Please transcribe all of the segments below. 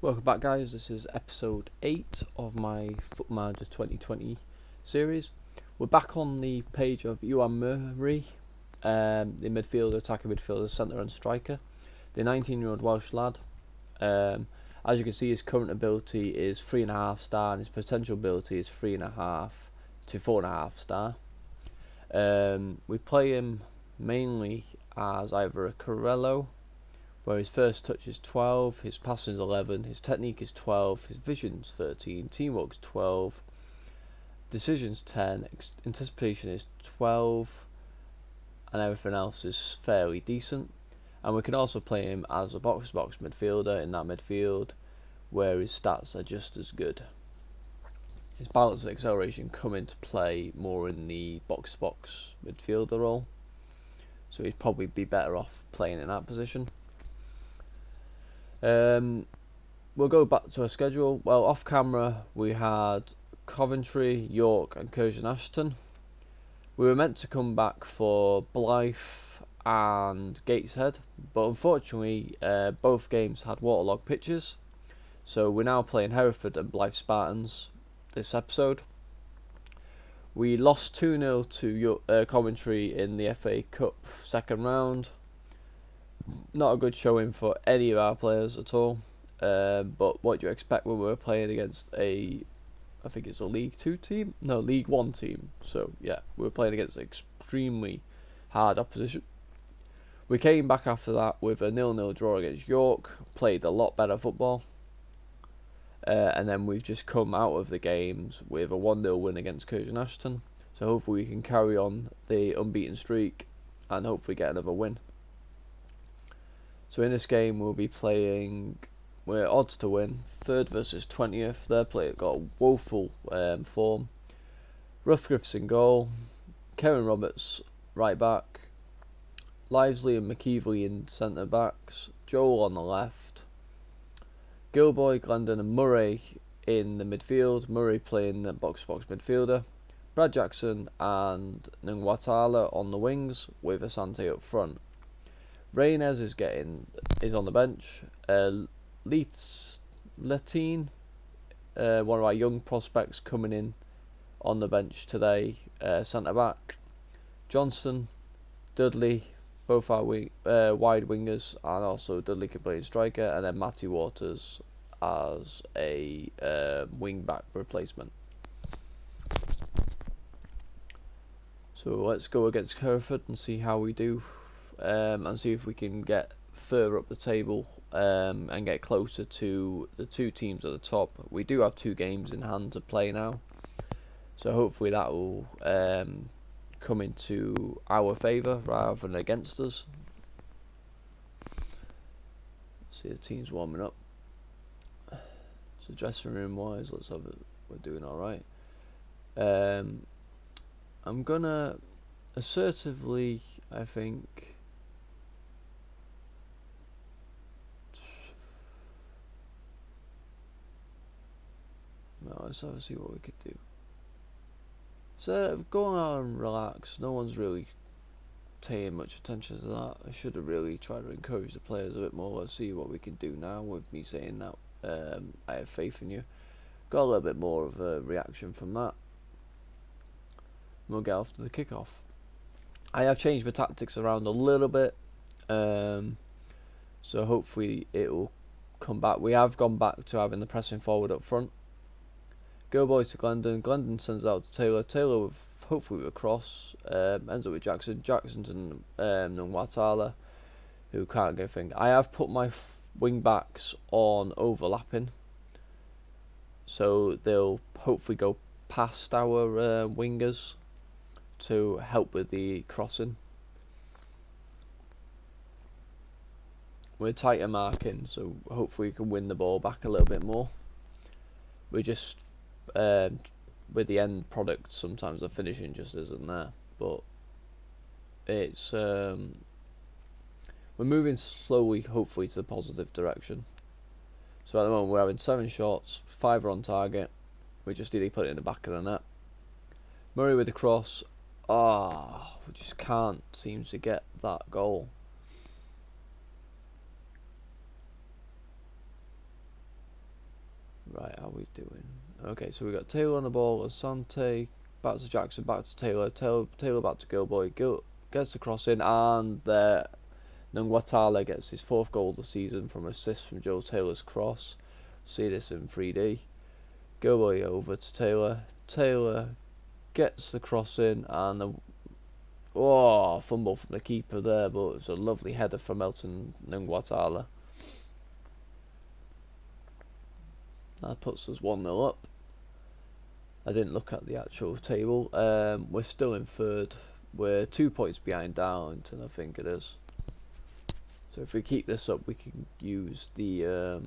Welcome back, guys. This is episode 8 of my Foot Manager 2020 series. We're back on the page of Ewan Murray, the midfielder, attacking midfielder, centre and striker. The 19-year-old Welsh lad. As you can see, his current ability is 3.5 star and his potential ability is 3.5 to 4.5 star. We play him mainly as either a Corello, where his first touch is 12, his passing is 11, his technique is 12, his vision's 13, teamwork's 12, decision's 10, anticipation is 12, and everything else is fairly decent. And we can also play him as a box-to-box midfielder in that midfield, where his stats are just as good. His balance and acceleration come into play more in the box-to-box midfielder role, so he'd probably be better off playing in that position. We'll go back to our schedule. Well, off camera we had Coventry, York and Ashton. We were meant to come back for Blythe and Gateshead, but unfortunately both games had waterlogged pitches, so we're now playing Hereford and Blythe Spartans this episode. We lost 2-0 to Coventry in the FA Cup second round. Not a good showing for any of our players at all, but what do you expect when we're playing against I think it's a League 2 team? No, League 1 team. So yeah, we were playing against extremely hard opposition. We came back after that with a 0-0 draw against York, played a lot better football, and then we've just come out of the games with a 1-0 win against Ashton. So hopefully we can carry on the unbeaten streak and hopefully get another win. So in this game we'll be playing, we're odds to win, 3rd versus 20th. Their player got a woeful form. Ruthgriff's in goal, Kevin Roberts right back, Livesley and McKeevely in centre backs, Joel on the left, Gilboy, Glendon and Murray in the midfield, Murray playing the box-to-box midfielder, Brad Jackson and Nwatala on the wings with Asante up front. Reynez is on the bench. Letine, one of our young prospects coming in on the bench today, centre back. Johnston, Dudley, both our wide wingers, and also Dudley can play striker, and then Matty Waters as a wing back replacement. So let's go against Hereford and see how we do. And see if we can get further up the table and get closer to the two teams at the top. We do have 2 games in hand to play now, so hopefully that will come into our favour rather than against us. Let's see the teams warming up. So dressing room wise, let's have it. We're doing alright. I'm gonna assertively, I think, no, let's have a see what we could do. So going out and relax, no one's really paying much attention to that. I should have really tried to encourage the players a bit more. Let's see what we can do now with me saying that I have faith in you. Got a little bit more of a reaction from that. We'll get off to the kickoff. I have changed my tactics around a little bit, so hopefully it will come back. We have gone back to having the pressing forward up front. Gilboy to Glendon. Glendon sends it out to Taylor. Taylor with hopefully with a cross. Ends up with Jackson. Jackson's and Nwatala, who can't get a thing. I have put my wing backs on overlapping, so they'll hopefully go past our wingers to help with the crossing. We're tighter marking, so hopefully we can win the ball back a little bit more. We just with the end product, sometimes the finishing just isn't there, but it's we're moving slowly, hopefully, to the positive direction. So at the moment we're having 7 shots, 5 are on target. We just need to put it in the back of the net. Murray with the cross. We just can't seem to get that goal. how we doing? Okay, so we got Taylor on the ball, Asante, back to Jackson, back to Taylor, Taylor back to Gilboy, gets the cross in, and Nungwatala gets his 4th goal of the season from assist from Joe Taylor's cross. See this in 3D. Gilboy over to Taylor. Taylor gets the cross in, and fumble from the keeper there, but it's a lovely header from Elton Nungwatala. That puts us 1-0 up. I didn't look at the actual table. We're still in 3rd. We're 2 points behind Darlington, I think it is. So if we keep this up, we can use the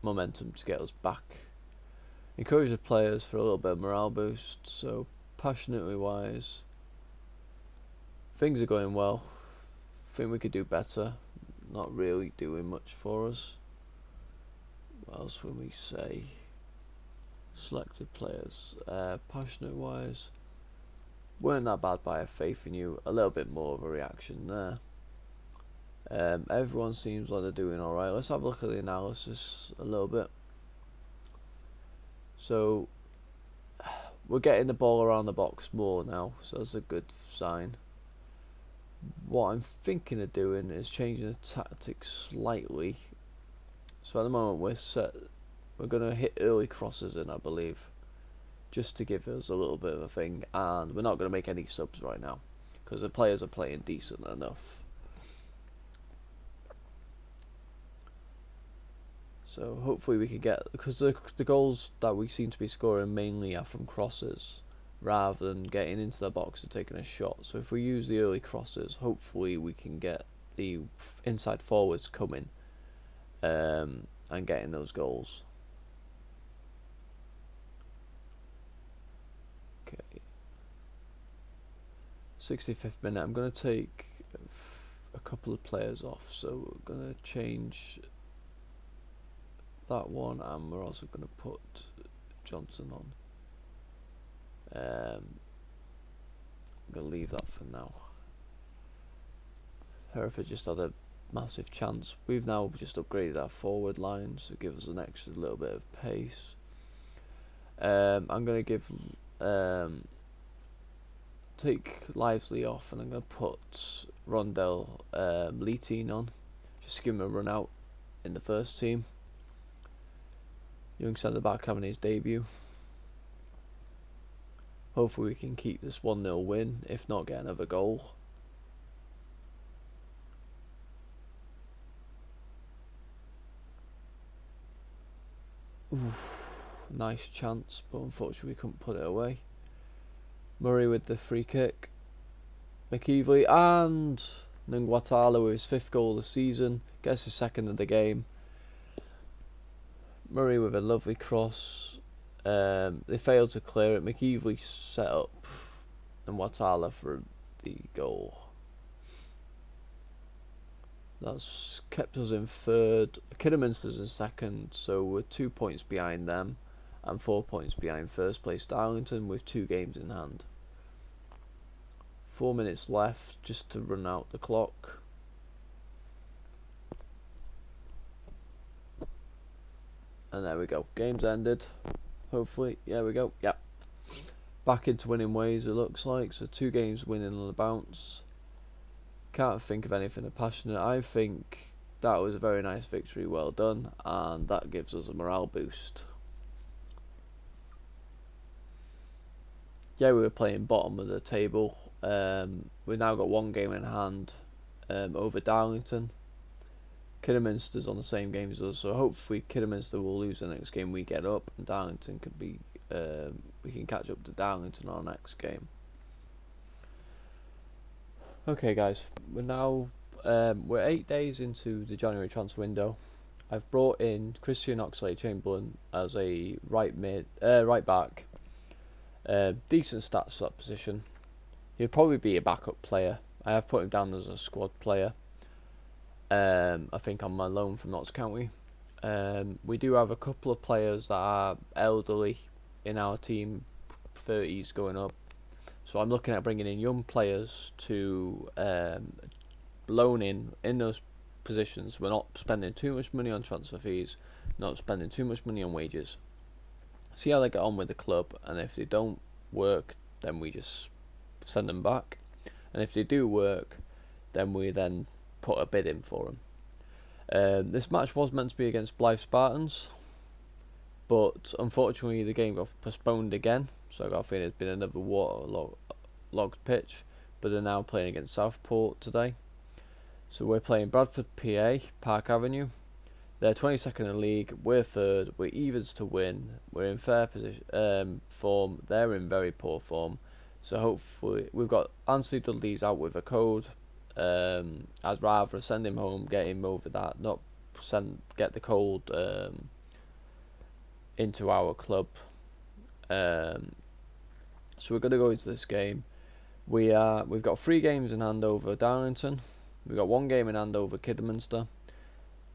momentum to get us back. Encourage the players for a little bit of morale boost. So passionately wise, things are going well. Think we could do better. Not really doing much for us. What else when we say selected players? Passionate wise, weren't that bad, by a faith in you. A little bit more of a reaction there. Everyone seems like they're doing alright. Let's have a look at the analysis a little bit. So we're getting the ball around the box more now, so that's a good sign. What I'm thinking of doing is changing the tactics slightly. So at the moment we're going to hit early crosses in, I believe, just to give us a little bit of a thing, and we're not going to make any subs right now because the players are playing decent enough. So hopefully we can get, because the goals that we seem to be scoring mainly are from crosses rather than getting into the box and taking a shot. So if we use the early crosses, hopefully we can get the inside forwards coming and getting those goals. Okay. 65th minute. I'm going to take a couple of players off, so we're going to change that one, and we're also going to put Johnson on. I'm going to leave that for now. Hereford just had a massive chance. We've now just upgraded our forward line, so give us an extra little bit of pace. I'm going to give take Lively off, and I'm going to put Rondell Leeteen on, just to give him a run out in the first team. Young centre back having his debut. Hopefully we can keep this 1-0 win, if not get another goal. Nice chance, but unfortunately we couldn't put it away. Murray with the free kick. McEvely and Nungwatala with his 5th goal of the season. Gets his 2nd of the game. Murray with a lovely cross. They failed to clear it. McEvely set up Nungwatala for the goal. That's kept us in 3rd. Kidderminster's in 2nd, so we're 2 points behind them and 4 points behind 1st place Darlington with 2 games in hand. 4 minutes left just to run out the clock. And there we go. Game's ended. Hopefully. Yeah, we go. Yeah. Back into winning ways, it looks like. So 2 games winning on the bounce. Can't think of anything passionate. I think that was a very nice victory. Well done. And that gives us a morale boost. Yeah, we were playing bottom of the table. We've now got 1 game in hand over Darlington. Kidderminster's on the same game as us, so hopefully Kidderminster will lose the next game we get up, and Darlington could be we can catch up to Darlington on our next game. Okay, guys, we're 8 days into the January transfer window. I've brought in Christian Oxlade-Chamberlain as a right back. Decent stats for that position. He'll probably be a backup player. I have put him down as a squad player. I think on my loan from Notts County. We do have a couple of players that are elderly in our team, 30s going up. So I'm looking at bringing in young players to loan in those positions. We're not spending too much money on transfer fees, not spending too much money on wages. see how they get on with the club, and if they don't work, then we just send them back, and if they do work, then we then put a bid in for them. This match was meant to be against Blythe Spartans, but unfortunately the game got postponed again, so I got a feeling it's been another waterlogged pitch, but they're now playing against Southport today. So we're playing Bradford PA, Park Avenue. They're 22nd in the league, we're third, we're evens to win, we're in fair position form, they're in very poor form, so hopefully we've got Anthony Dudley's out with a cold. I'd rather send him home, get him over that, not get the cold into our club. So we're going to go into this game. We've got 3 games in hand over Darlington. We've got 1 game in hand over Kidderminster.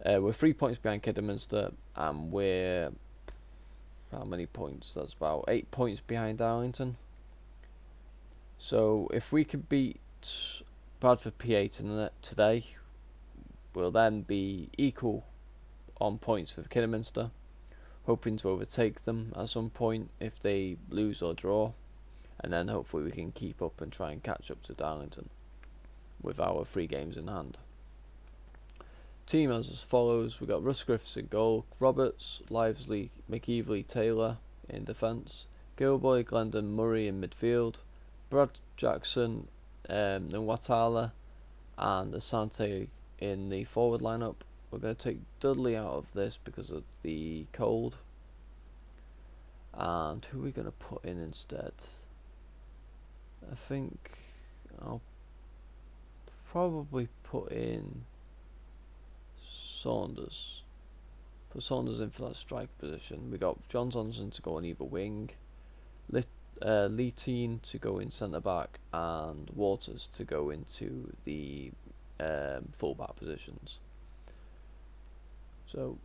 We're 3 points behind Kidderminster, and we're how many points? That's about 8 points behind Darlington. So if we can beat Bradford PA today, we'll then be equal on points with Kidderminster, hoping to overtake them at some point if they lose or draw, and then hopefully we can keep up and try and catch up to Darlington with our 3 games in hand. Team as follows: we've got Russ Griffiths in goal, Roberts, Livesley, McEveley, Taylor in defence, Gilboy, Glendon, Murray in midfield, Brad Jackson, Nwatala and Asante in the forward lineup. We're going to take Dudley out of this because of the cold. And who are we going to put in instead? I think I'll probably put in Saunders. Put Saunders in for that strike position. We got John Johnson to go on either wing, Leeteen to go in centre back, and Waters to go into the full back positions. So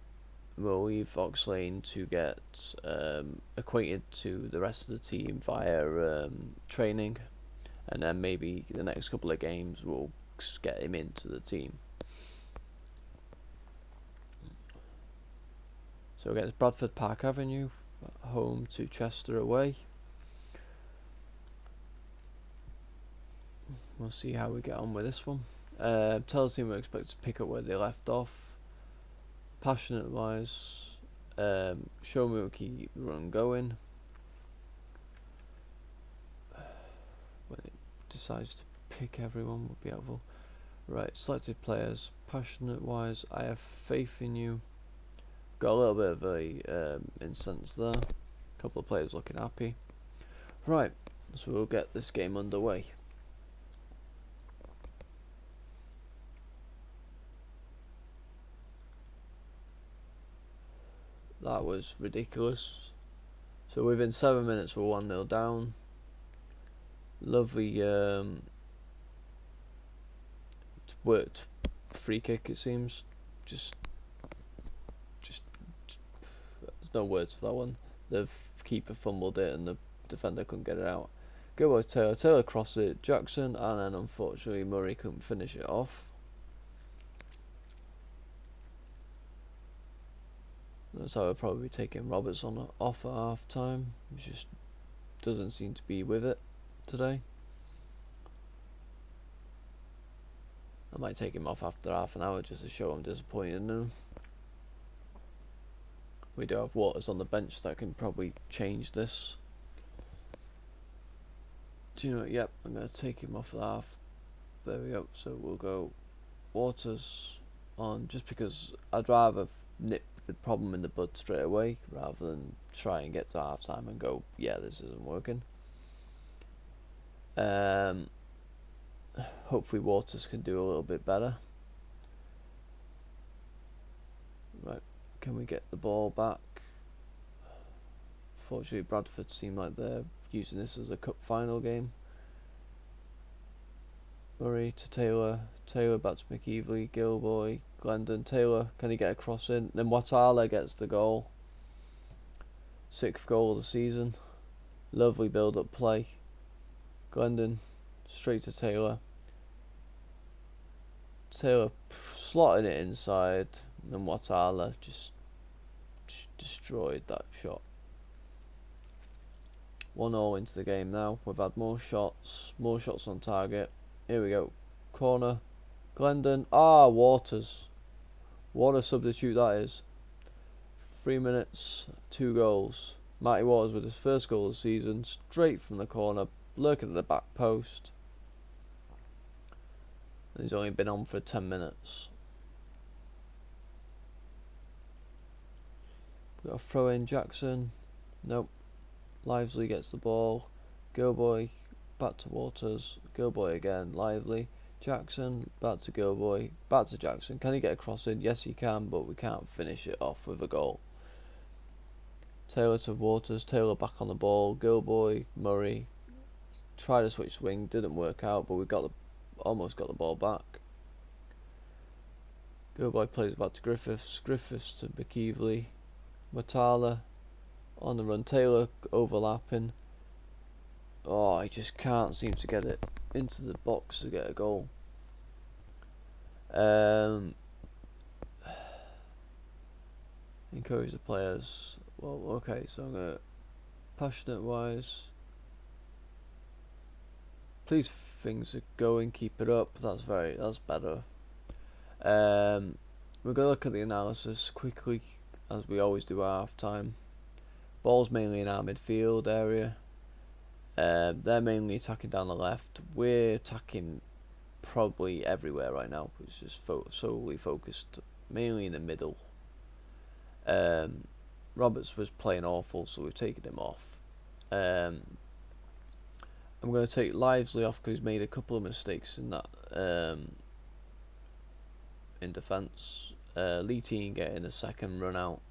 we'll leave Oxlane to get acquainted to the rest of the team via training, and then maybe the next couple of games we'll get him into the team. So against Bradford Park Avenue, home to Chester away. We'll see how we get on with this one. Tell the team we expect to pick up where they left off. Passionate wise, show me we'll keep the run going. When it decides to pick everyone would be helpful. Right, selected players. Passionate wise, I have faith in you. Got a little bit of a incense there. A couple of players looking happy. Right, so we'll get this game underway. That was ridiculous. So within 7 minutes we're 1-0 down. Lovely worked free kick, it seems. Just there's no words for that one. The keeper fumbled it and the defender couldn't get it out. Good boy Taylor. Taylor crossed it, Jackson, and then unfortunately Murray couldn't finish it off. That's how I'll probably be taking Roberts off at half time. He just doesn't seem to be with it today. I might take him off after half an hour just to show I'm disappointed in him. We do have Waters on the bench that can probably change this. Do you know what? Yep, I'm going to take him off at half. There we go. So we'll go Waters on just because I'd rather nip the problem in the bud straight away rather than try and get to half time and go, yeah, this isn't working. Hopefully Waters can do a little bit better. Right, can we get the ball back? Fortunately Bradford seem like they're using this as a cup final game. Murray to Taylor, Taylor back to McEveley, Gilboy, Glendon, Taylor, can he get a cross in? Then Watala gets the goal. 6th goal of the season. Lovely build up play. Glendon straight to Taylor. Taylor slotted it inside, and then Watala just destroyed that shot. 1-1 into the game now. We've had more shots on target. Here we go. Corner. Glendon. Waters. What a substitute that is. 3 minutes, 2 goals. Matty Waters with his first goal of the season, straight from the corner, lurking at the back post. And he's only been on for 10 minutes. We've got a throw in, Jackson. Nope. Lively gets the ball. Go boy, back to Waters. Go boy again, Lively. Jackson, back to Go boy, back to Jackson. Can he get a cross in? Yes, he can, but we can't finish it off with a goal. Taylor to Waters. Taylor back on the ball. Go boy, Murray. Tried to switch wing, didn't work out, but we almost got the ball back. Go boy plays it back to Griffiths. Griffiths to McKeevely. Matala on the run. Taylor overlapping. He just can't seem to get it into the box to get a goal. Encourage the players. Well, okay, so I'm gonna passionate wise. Please, things are going. Keep it up. That's better. We're gonna look at the analysis quickly, as we always do at half time. Ball's mainly in our midfield area. They're mainly attacking down the left. We're attacking probably everywhere right now. It's just solely focused mainly in the middle. Roberts was playing awful, so we've taken him off. I'm going to take Lively off because he's made a couple of mistakes in that in defence. Lee Teen getting a second run out,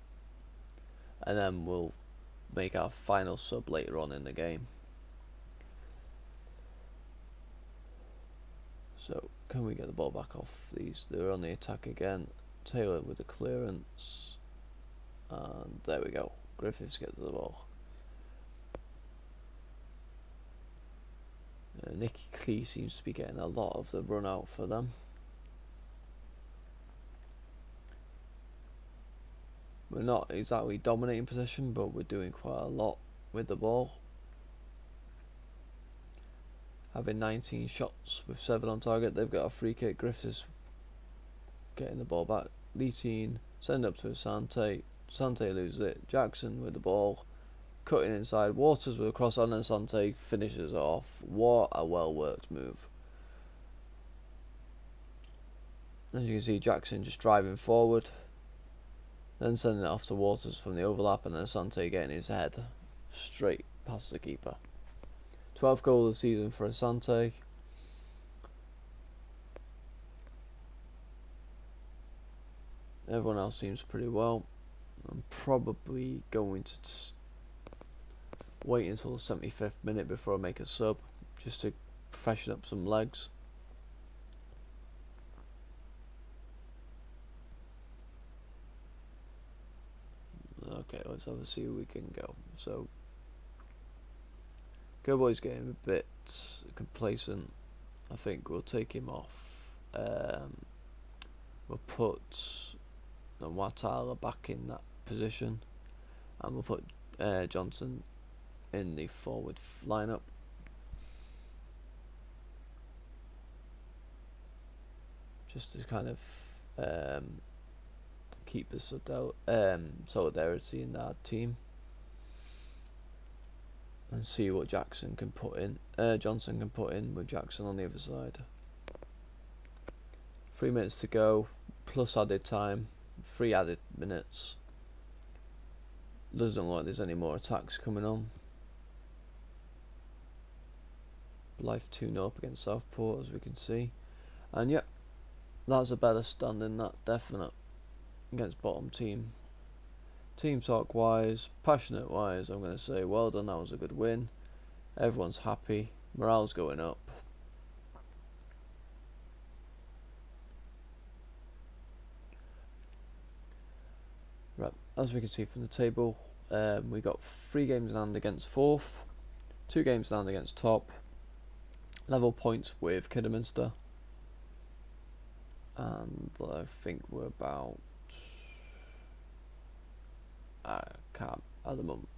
and then we'll make our final sub later on in the game. So can we get the ball back off these? They're on the attack again. Taylor with the clearance, and there we go. Griffiths gets the ball. Nicky Klee seems to be getting a lot of the run out for them. We're not exactly dominating position, but we're doing quite a lot with the ball. Having 19 shots with 7 on target. They've got a free kick. Griffiths getting the ball back. Leeteen send up to Asante. Asante loses it. Jackson with the ball, cutting inside. Waters with a cross on, and Asante finishes off. What a well worked move. As you can see, Jackson just driving forward, then sending it off to Waters from the overlap, and then Asante getting his head straight past the keeper. 12th goal of the season for Asante. Everyone else seems pretty well. I'm probably going to wait until the 75th minute before I make a sub, just to freshen up some legs. Okay, let's have a see who we can go. So, Go Boy's getting a bit complacent. I think we'll take him off. We'll put Watala back in that position, and we'll put Johnson in the forward lineup. Just to kind of keep the solidarity in our team, and see what Jackson can put in. Johnson can put in with Jackson on the other side. 3 minutes to go, plus added time, 3 added minutes. Doesn't look like there's any more attacks coming on. Life 2-0 up against Southport, as we can see. And yep, that's a better stand than that, definite, against bottom team. Team talk wise, passionate wise, I'm going to say well done, that was a good win. Everyone's happy, morale's going up. Right, as we can see from the table, we got 3 games in hand against 4th, 2 games in hand against top, level points with Kidderminster, and I think we're about, I can't at the moment,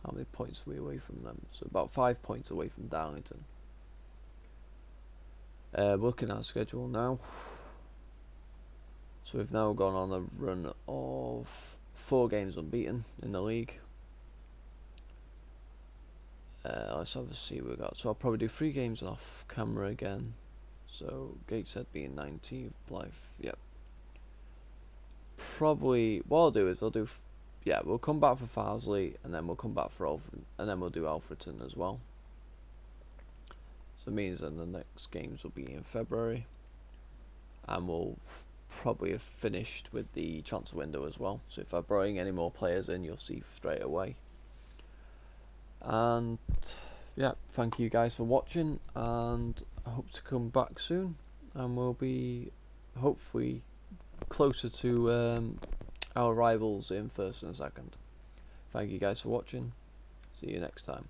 How many points are we away from them? So about 5 points away from Darlington. Looking at our schedule now. So we've now gone on a run of 4 games unbeaten in the league. Let's have a see what we got. So I'll probably do 3 games off camera again. So Gateshead being 19th, Blythe, yep. Probably what I'll do is we'll come back for Farsley, and then we'll come back for Alfred, and then we'll do Alfreton as well. So it means that the next games will be in February, and we'll probably have finished with the transfer window as well. So if I bring any more players in, you'll see straight away. And yeah, thank you guys for watching, and I hope to come back soon, and we'll be hopefully closer to our rivals in first and second. Thank you guys for watching. See you next time.